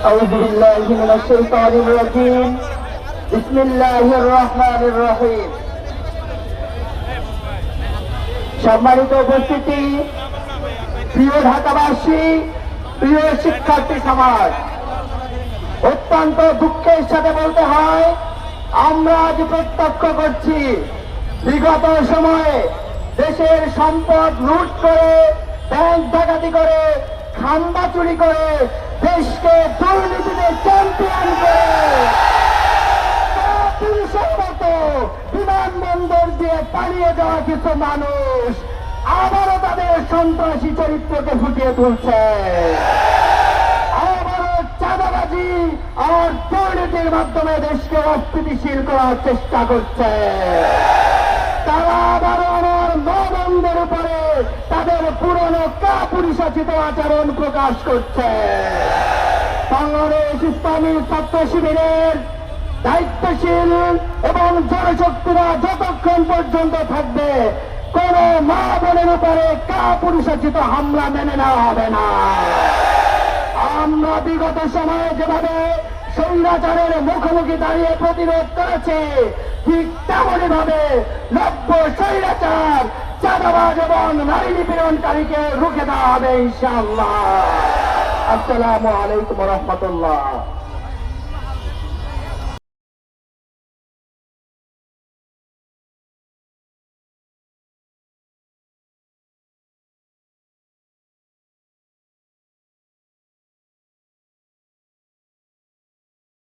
أعوذ بالله من الشيطان الرجيم بسم الله الرحمن الرحيم সম্মানিত উপস্থিতি, প্রিয় ঢাকাবাসী, প্রিয় শিক্ষার্থী সমাজ, অত্যন্ত দুঃখের সাথে বলতে হয় আমরা আজ প্রত্যক্ষ করছি বিগত সময়ে দেশের সম্পদ লুট করে, ব্যাংক ডাকাতি করে, খাম্বা চুরি করে, দেশকে দুর্নীতিতে চ্যাম্পিয়ন করে পুলিশের মতো বিমানবন্দর দিয়ে পালিয়ে যাওয়া কিছু মানুষ আবারও তাদের সন্ত্রাসী চরিত্রকে ফুটিয়ে তুলছে, আবারও চাঁদাবাজি আর দুর্নীতির মাধ্যমে দেশকে অস্থিতিশীল করার চেষ্টা করছে। তারা আবারও আমার মা-বোনদের উপরে তাদের পুরনো কাপুরুষাচিত আচরণ প্রকাশ করছে। বাংলাদেশ ইসলামী ছাত্র শিবিরের দায়িত্বশীল এবং জনশক্তিরা যতক্ষণ পর্যন্ত থাকবে কোন মা বোনের উপরে কাপুরুষাচিত হামলা মেনে নেওয়া হবে না। আমরা বিগত সময়ে যেভাবে স্বৈরাচারের মুখোমুখি দাঁড়িয়ে প্রতিরোধ করেছে, ঠিক তেমনি ভাবে নব্য স্বৈরাচার, চাঁদাবাজ এবং নারী নিপীড়নকারীকে রুখে দেওয়া হবে ইনশাআল্লাহ। আসসালামু আলাইকুম ওয়া রাহমাতুল্লাহ।